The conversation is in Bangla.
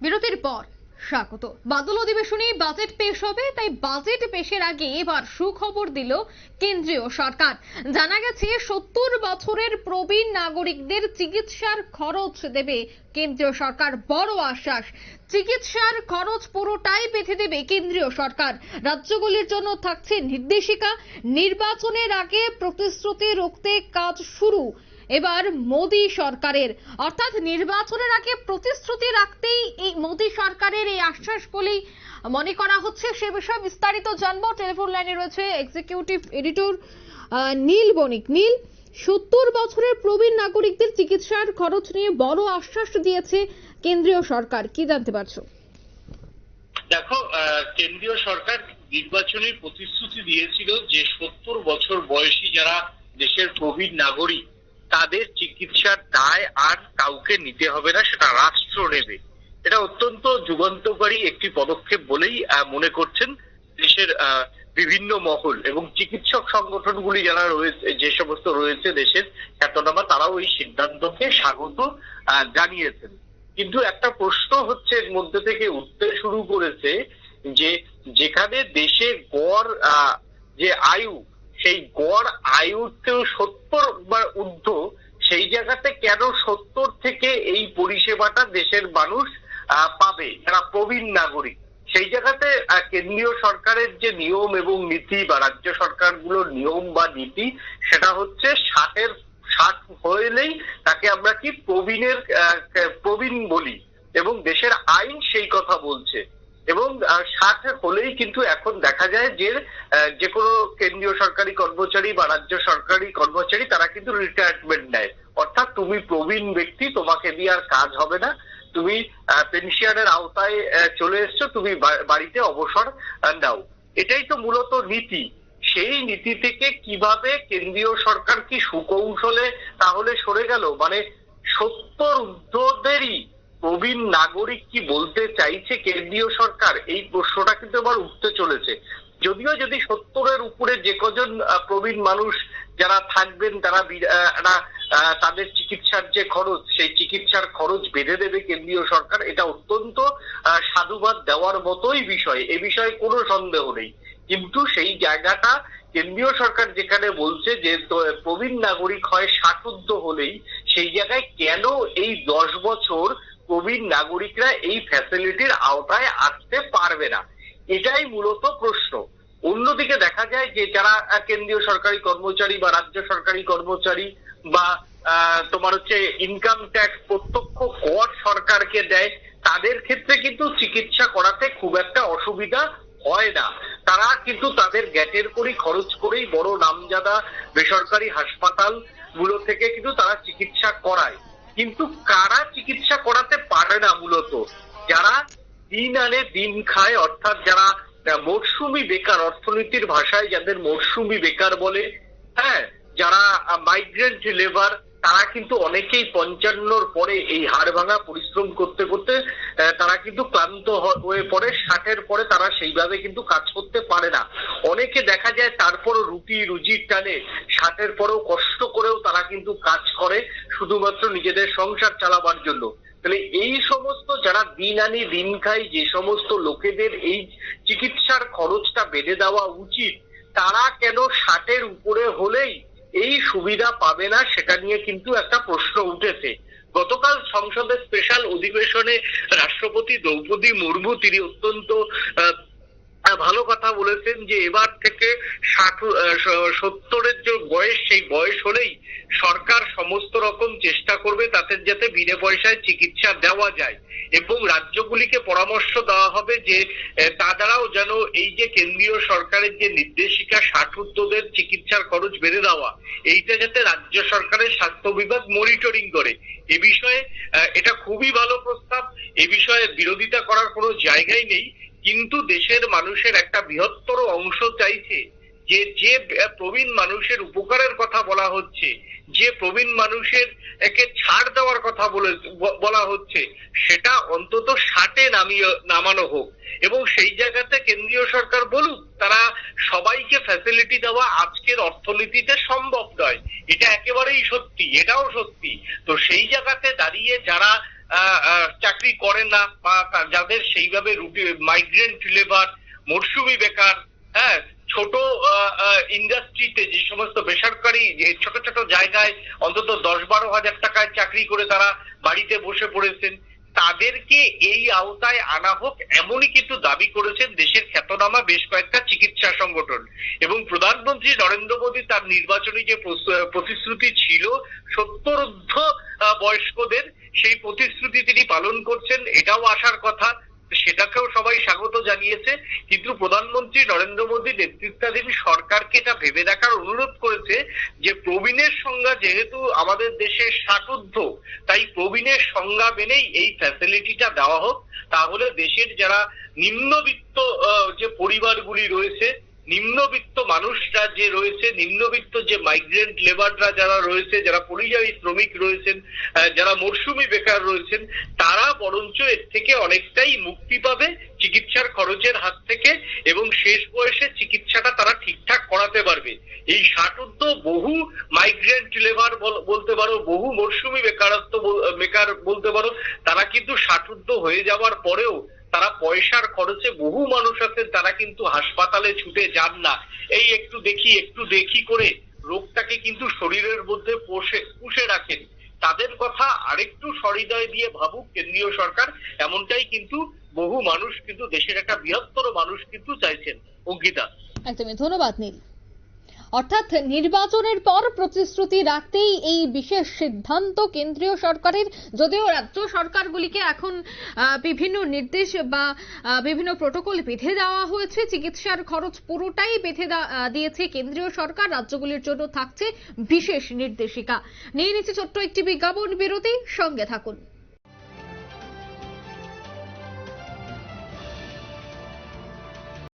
বিরতির পর স্বাগত। বাদল অধিবেশনে বাজেট পেশ হবে, তাই বাজেট পেশের আগে এবার সুখবর দিল কেন্দ্রীয় সরকার। জানা গেছে 70 বছরের প্রবীণ নাগরিকদের চিকিৎসার খরচ দেবে কেন্দ্রীয় সরকার। বড় আশ্বাস, চিকিৎসার খরচ পুরোটাই বেঁধে দেবে কেন্দ্রীয় সরকার। রাজ্যগুলির জন্য থাকছে নির্দেশিকা। নির্বাচনের আগে প্রতিশ্রুতি রুখতে কাজ শুরু এবার মোদী সরকারের, অর্থাৎ নির্বাচনের আগে প্রতিশ্রুতি রাখতেই এই মোদী সরকারের এই আশ্বাস বলেই মনে করা হচ্ছে। সে বিষয়ে বিস্তারিত জানবো। টেলিফোন লাইনে রয়েছে এক্সিকিউটিভ এডিটর নীল বণিক। নীল, 70 বছরের প্রবীণ নাগরিকদের চিকিৎসার খরচ নিয়ে বড় আশ্বাস দিয়েছে কেন্দ্রীয় সরকার, কি জানতে পারছো? দেখো, কেন্দ্রীয় সরকার নির্বাচনী প্রতিশ্রুতি দিয়েছিল যে 70 বছর বয়সী যারা দেশের প্রবীণ নাগরিক তাদের চিকিৎসার দায় আর কাউকে নিতে হবে না, সেটা রাষ্ট্র নেবে। এটা অত্যন্ত যুগান্তকারী একটি পদক্ষেপ বলেই মনে করছেন দেশের বিভিন্ন মহল এবং চিকিৎসক সংগঠনগুলি যারা রয়েছে, যে সমস্ত রয়েছে দেশের খ্যাতনামা, তারাও এই সিদ্ধান্তকে স্বাগত জানিয়েছেন। কিন্তু একটা প্রশ্ন হচ্ছে এর মধ্যে থেকে উঠতে শুরু করেছে যে যেখানে দেশে গড় যে আয়ু, সেই গড় আয়ুতেও 70 বা ঊর্ধ্ব, সেই জায়গাতে কেন 70 থেকে এই পরিষেবাটা দেশের মানুষ পাবে যারা প্রবীণ নাগরিক? সেই জায়গাতে কেন্দ্রীয় সরকারের যে নিয়ম এবং নীতি বা রাজ্য সরকারগুলোর নিয়ম বা নীতি, সেটা হচ্ছে 60 হইলেই তাকে আমরা কি প্রবীণ বলি এবং দেশের আইন সেই কথা বলছে। এবং 60 হলেই কিন্তু এখন দেখা যায় যে কোনো কেন্দ্রীয় সরকারি কর্মচারী বা রাজ্য সরকারি কর্মচারী তারা কিন্তু রিটায়ারমেন্ট নেয়, অর্থাৎ তুমি প্রবীণ ব্যক্তি, তোমাকে দিয়ে আর কাজ হবে না, তুমি পেনশনের আওতায় চলে এসছো, তুমি বাড়িতে অবসর নাও। এটাই তো মূলত নীতি। সেই নীতি থেকে কিভাবে কেন্দ্রীয় সরকার কি সুকৌশলে তাহলে সরে গেল? মানে 70 ঊর্ধ্বদেরই প্রবীণ নাগরিক কি বলতে চাইছে কেন্দ্রীয় সরকার? এই প্রশ্নটা কিন্তু আবার উঠতে চলেছে। যদিও যদি 70-এর উপরে যে কজন প্রবীণ মানুষ যারা থাকবেন তারা তাদের চিকিৎসার যে খরচ, সেই চিকিৎসার খরচ বেঁধে দেবে কেন্দ্রীয় সরকার, এটা অত্যন্ত সাধুবাদ দেওয়ার মতোই বিষয়, এ বিষয়ে কোনো সন্দেহ নেই। কিন্তু সেই জায়গাটা কেন্দ্রীয় সরকার যেখানে বলছে যে প্রবীণ নাগরিক হয় 60 ঊর্ধ্ব হলেই, সেই জায়গায় কেন এই 10 বছর প্রবীণ নাগরিকরা এই ফ্যাসিলিটির আওতায় আসতে পারবে না, এটাই মূলত প্রশ্ন। অন্যদিকে দেখা যায় যে যারা কেন্দ্রীয় সরকারি কর্মচারী বা রাজ্য সরকারি কর্মচারী বা তোমার হচ্ছে ইনকাম ট্যাক্স প্রত্যক্ষ কর সরকারকে দেয়, তাদের ক্ষেত্রে কিন্তু চিকিৎসা করাতে খুব একটা অসুবিধা হয় না। তারা কিন্তু তাদের গ্যাটের করেই খরচ করেই বড় নামজাদা বেসরকারি হাসপাতাল গুলো থেকে কিন্তু তারা চিকিৎসা করায়। কিন্তু কারা চিকিৎসা করাতে পারে না? মূলত যারা দিন আনে দিন খায়, অর্থাৎ যারা মরশুমি বেকার, অর্থনীতির ভাষায় যাদের মরশুমি বেকার বলে, হ্যাঁ, যারা মাইগ্রেন্ট লেবার, তারা কিন্তু অনেকেই 55-র পরে এই হাড় ভাঙা পরিশ্রম করতে করতে তারা কিন্তু ক্লান্ত হয়ে পড়ে। 60-এর পরে তারা সেইভাবে কিন্তু কাজ করতে পারে না। অনেকে দেখা যায় তারপরও রুজির টানে 60-এর পরেও কষ্ট করেও তারা কিন্তু কাজ করে শুধুমাত্র নিজেদের সংসার চালাবার জন্য। তাহলে এই সমস্ত যারা দিন আনি দিন খাই, যে সমস্ত লোকেদের এই চিকিৎসার খরচটা বেঁধে দেওয়া উচিত, তারা কেন 60-এর উপরে হলেই এই সুবিধা পাবে না, সেটা নিয়ে কিন্তু একটা প্রশ্ন উঠেছে। গতকাল সংসদের স্পেশাল অধিবেশনে রাষ্ট্রপতি দ্রৌপদী মুর্মু তিনি অত্যন্ত ভালো কথা বলেছেন যে এবার থেকে 70-এর যে বয়স, সেই বয়স হলেই সরকার সমস্ত রকম চেষ্টা করবে তাদের যাতে বিনা পয়সায় চিকিৎসা দেওয়া যায় এবং রাজ্যগুলিকে পরামর্শ দেওয়া হবে যে তারাও যেন এই যে কেন্দ্রীয় সরকারের যে নির্দেশিকা 60 ঊর্ধ্বদের চিকিৎসার খরচ বেড়ে দেওয়া, এইটা যাতে রাজ্য সরকারের স্বাস্থ্য বিভাগ মনিটরিং করে। এ বিষয়ে এটা খুবই ভালো প্রস্তাব, এ বিষয়ে বিরোধিতা করার কোনো জায়গাই নেই। কিন্তু দেশের মানুষের একটা বৃহত্তর অংশ চাইছে যে প্রবীণ মানুষের উপকারের কথা বলা হচ্ছে, যে প্রবীণ মানুষের একে ছাড় দেওয়ার কথা বলা হচ্ছে, সেটা অন্তত 60-এ নামানো হোক। এবং সেই জায়গাতে কেন্দ্রীয় সরকার বলুক তারা সবাইকে ফ্যাসিলিটি দেওয়া আজকের অর্থনীতিতে সম্ভব নয়, এটা একেবারেই সত্যি, এটাও সত্যি। তো সেই জায়গাতে দাঁড়িয়ে যারা চাকরি করে না বা যাদের সেইভাবে মাইগ্রেন্ট লেবার, মরশুমি বেকার, হ্যাঁ, ছোট ইন্ডাস্ট্রিতে যে সমস্ত বেসরকারি যে ছোট ছোট জায়গায় অন্তত 10-12 হাজার টাকায় চাকরি করে তারা বাড়িতে বসে পড়েছেন, তাদেরকে এই আওতায় আনা হোক এমনই কিন্তু দাবি করেছেন দেশের খ্যাতনামা বেশ কয়েকটা চিকিৎসা সংগঠন। এবং প্রধানমন্ত্রী নরেন্দ্র মোদী তার নির্বাচনী যে প্রতিশ্রুতি ছিল 70 ঊর্ধ্ব বয়স্কদের, সেই প্রতিশ্রুতি তিনি পালন করছেন, এটাও আসার কথা, সেটাকেও সবাই স্বাগত জানিয়েছে। কিন্তু প্রধানমন্ত্রী নরেন্দ্র মোদী নেতৃত্বাধীন সরকারকে এটা ভেবে দেখার অনুরোধ করেছে যে প্রবীণের সংজ্ঞা যেহেতু আমাদের দেশে 60 ঊর্ধ্ব, তাই প্রবীণের সংজ্ঞা মেনেই এই ফ্যাসিলিটিটা দেওয়া হোক। তাহলে দেশের যারা নিম্নবিত্ত যে পরিবারগুলি রয়েছে, নিম্নবিত্ত মানুষরা যে রয়েছে, নিম্নবিত্ত যে মাইগ্রেন্ট লেবাররা যারা রয়েছে, যারা পরিযায়ী শ্রমিক রয়েছেন, যারা মরশুমি বেকার রয়েছেন, তারা বরঞ্চ এর থেকে অনেকটাই মুক্তি পাবে চিকিৎসার খরচের হাত থেকে, এবং শেষ বয়সে চিকিৎসাটা তারা ঠিকঠাক করাতে পারবে। এই 60 ঊর্ধ্ব বহু মাইগ্রেন্ট লেবার বলতে পারো, বহু মরশুমি বেকার বলতে পারো, তারা কিন্তু 60 ঊর্ধ্ব হয়ে যাওয়ার পরেও তারা পয়সার খরচে, বহু মানুষ আছেন তারা কিন্তু হাসপাতালে ছুটে যান না, এই একটু দেখি করে রোগটাকে কিন্তু শরীরের মধ্যে পুষে রাখেন। তাদের কথা আরেকটু সহৃদয় দিয়ে ভাবুক কেন্দ্রীয় সরকার, এমনটাই কিন্তু বহু মানুষ, কিন্তু দেশের একটা বৃহত্তর মানুষ কিন্তু চাইছেন। অঙ্কিতা, একদমই ধন্যবাদ নীল। অর্থাৎ নির্বাচনের পর প্রতিশ্রুতি রাখতেই এই বিশেষ সিদ্ধান্ত কেন্দ্রীয় সরকারের, যদিও রাজ্য সরকারগুলিকে এখন বিভিন্ন নির্দেশ বা বিভিন্ন প্রটোকল বেঁধে দেওয়া হয়েছে, চিকিৎসার খরচ পুরোটাই বেঁধে দিয়েছে কেন্দ্রীয় সরকার, রাজ্যগুলির জন্য থাকছে বিশেষ নির্দেশিকা। নিয়ে নিচ্ছে ছোট্ট একটি বিজ্ঞাপন বিরতি, সঙ্গে থাকুন।